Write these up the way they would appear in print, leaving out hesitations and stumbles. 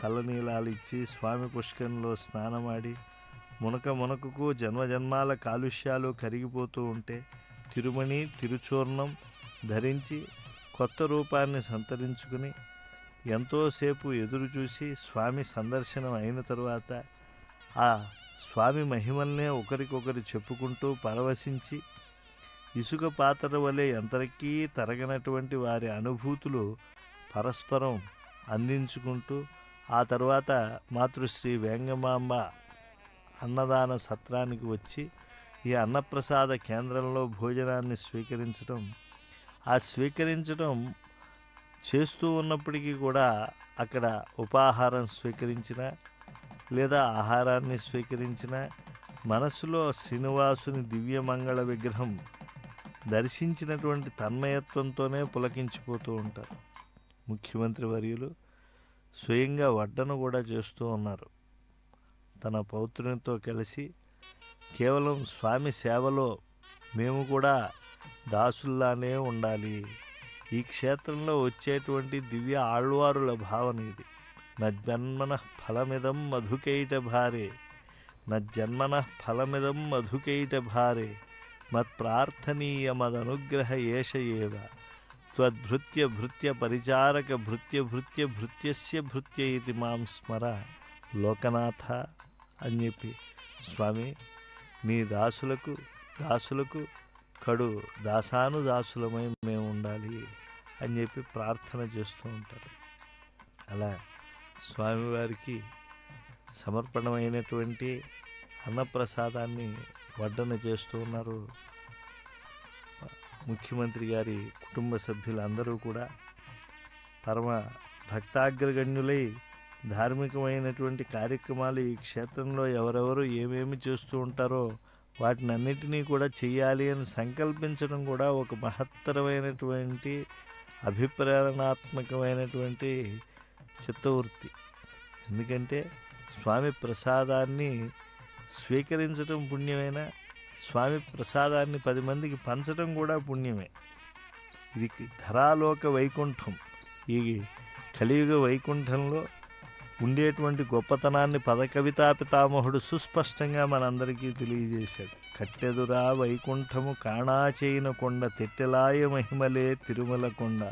తలనీలాలిచ్చి స్వామి పుష్కరంలో స్నానమాడి మునకకు జన్మజన్మాల కాలుష్యాలు కరిగిపోతూ ఉంటే తిరుమణి తిరుచూర్ణం ధరించి కొత్త రూపాన్ని సంతరించుకుని ఎంతోసేపు ఎదురు చూసి స్వామి సందర్శనం అయిన తరువాత ఆ స్వామి మహిమల్నే ఒకరికొకరు చెప్పుకుంటూ పరవశించి ఇసుక పాత్ర వలె ఎంతకీ తరగనటువంటి వారి అనుభూతులు పరస్పరం అందించుకుంటూ ఆ తరువాత మాతృశ్రీ వేంగమాంబ అన్నదాన సత్రానికి వచ్చి ఈ అన్నప్రసాద కేంద్రంలో భోజనాన్ని స్వీకరించడం చేస్తూ ఉన్నప్పటికీ కూడా అక్కడ ఉపాహారం స్వీకరించిన లేదా ఆహారాన్ని స్వీకరించిన మనసులో శ్రీనివాసుని దివ్యమంగళ విగ్రహం దర్శించినటువంటి తన్మయత్వంతోనే పులకించిపోతూ ఉంటారు. ముఖ్యమంత్రి వర్యులు స్వయంగా వడ్డన కూడా చేస్తూ ఉన్నారు. తన పౌత్రునితో కలిసి కేవలం స్వామి సేవలో మేము కూడా దాసుల్లానే ఉండాలి. ఈ క్షేత్రంలో వచ్చేటువంటి దివ్య ఆళ్వారుల భావన ఇది. నజ్జన్మన ఫలమిదం మధుకైట భారే, నజ్జన్మన ఫలమిదం మధుకైట భారే, మత్ప్రార్థనీయమదనుగ్రహ ఏష ఏవ, త్వద్భృత్య భృత్య పరిచారక భృత్య భృత్య భృత్యస్య భృత్య ఇది మాం స్మర లోకనాథ అని చెప్పి స్వామి నీ దాసులకు కడు దాసానుదాసులమై మేము ఉండాలి అని చెప్పి ప్రార్థన చేస్తూ ఉంటారు. అలా స్వామివారికి సమర్పణమైనటువంటి అన్నప్రసాదాన్ని వడ్డన చేస్తూ ఉన్నారు. ముఖ్యమంత్రి గారి కుటుంబ సభ్యులందరూ కూడా పరమ భక్తాగ్రగణ్యులై ధార్మికమైనటువంటి కార్యక్రమాలు ఈ క్షేత్రంలో ఎవరెవరు ఏమేమి చేస్తూ ఉంటారో వాటిని అన్నిటినీ కూడా చెయ్యాలి అని సంకల్పించడం కూడా ఒక మహత్తరమైనటువంటి అభిప్రేరణాత్మకమైనటువంటి చిత్తవృత్తి. ఎందుకంటే స్వామి ప్రసాదాన్ని స్వీకరించడం పుణ్యమైన, స్వామి ప్రసాదాన్ని 10 మందికి పంచడం కూడా పుణ్యమే. ఇది ధరాలోక వైకుంఠం. ఈ కలియుగ వైకుంఠంలో ఉండేటువంటి గొప్పతనాన్ని పదకవితా పితామహుడు సుస్పష్టంగా మనందరికీ తెలియజేశాడు. కట్టెదురా వైకుంఠము కాణాచేయిన కొండ, తెట్టెలాయ మహిమలే తిరుమల కొండ,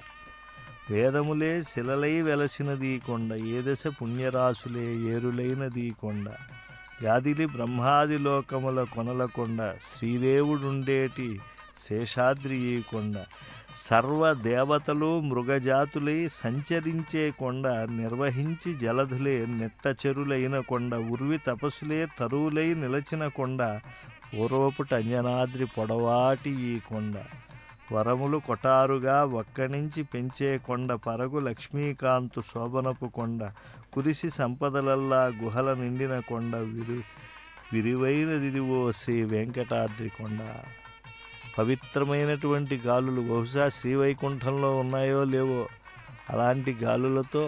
వేదములే శిలలై వెలసినదీ కొండ, ఏ దశ పుణ్యరాశులే ఏరులైనదీ కొండ, వ్యాధిలి బ్రహ్మాది లోకముల కొనల కొండ, శ్రీదేవుడుండేటి శేషాద్రి ఈ కొండ, సర్వదేవతలు మృగజాతులై సంచరించే కొండ, నిర్వహించి జలధులే నెట్టచెరులైన కొండ, ఉర్వి తపస్సులే తరువులై నిలచిన కొండ, పూర్వపుట అంజనాద్రి పొడవాటి ఈ కొండ, వరములు కొటారుగా ఒక్కనించి పెంచే కొండ, పరగు లక్ష్మీకాంతు శోభనపు కొండ, కురిసి సంపదలల్లా గుహల నిండిన కొండ, విరివైనదిదివో శ్రీ వెంకటాద్రి కొండ. పవిత్రమైనటువంటి గాలులు బహుశా శ్రీవైకుంఠంలో ఉన్నాయో లేవో అలాంటి గాలులతో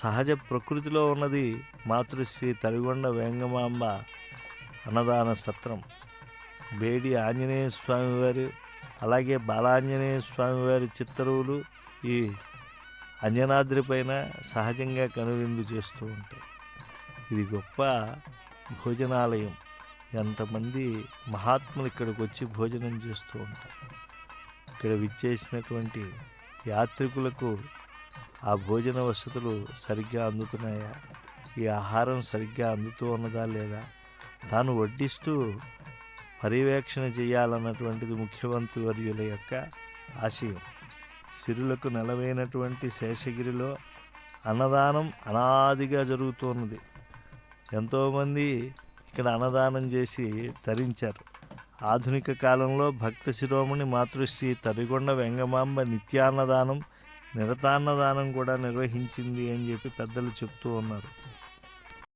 సహజ ప్రకృతిలో ఉన్నది మాతృశ్రీ తరిగొండ వేంగమాంబ అన్నదాన సత్రం. బేడి ఆంజనేయ స్వామివారు అలాగే బాలాంజనేయ స్వామివారి చిత్తరువులు ఈ అంజనాద్రి పైన సహజంగా కనువిందు చేస్తూ ఉంటాయి. ఇది గొప్ప భోజనాలయం. ఎంతమంది మహాత్ములు ఇక్కడికి వచ్చి భోజనం చేస్తూ ఉంటారు. ఇక్కడ విచ్చేసినటువంటి యాత్రికులకు ఆ భోజన వసతులు సరిగ్గా అందుతున్నాయా, ఈ ఆహారం సరిగ్గా అందుతూ ఉన్నదా లేదా, తాను వడ్డిస్తూ పర్యవేక్షణ చేయాలన్నటువంటిది ముఖ్యమంత్రి వర్యుల యొక్క ఆశయం. సిరులకు నెలవైనటువంటి శేషగిరిలో అన్నదానం అనాదిగా జరుగుతున్నది. ఎంతోమంది ఇక్కడ అన్నదానం చేసి తరించారు. ఆధునిక కాలంలో భక్త శిరోమణి మాతృశ్రీ తరిగొండ వెంగమాంబ నిత్యాన్నదానం, నిరతాన్నదానం కూడా నిర్వహించింది అని చెప్పి పెద్దలు చెప్తూ ఉన్నారు.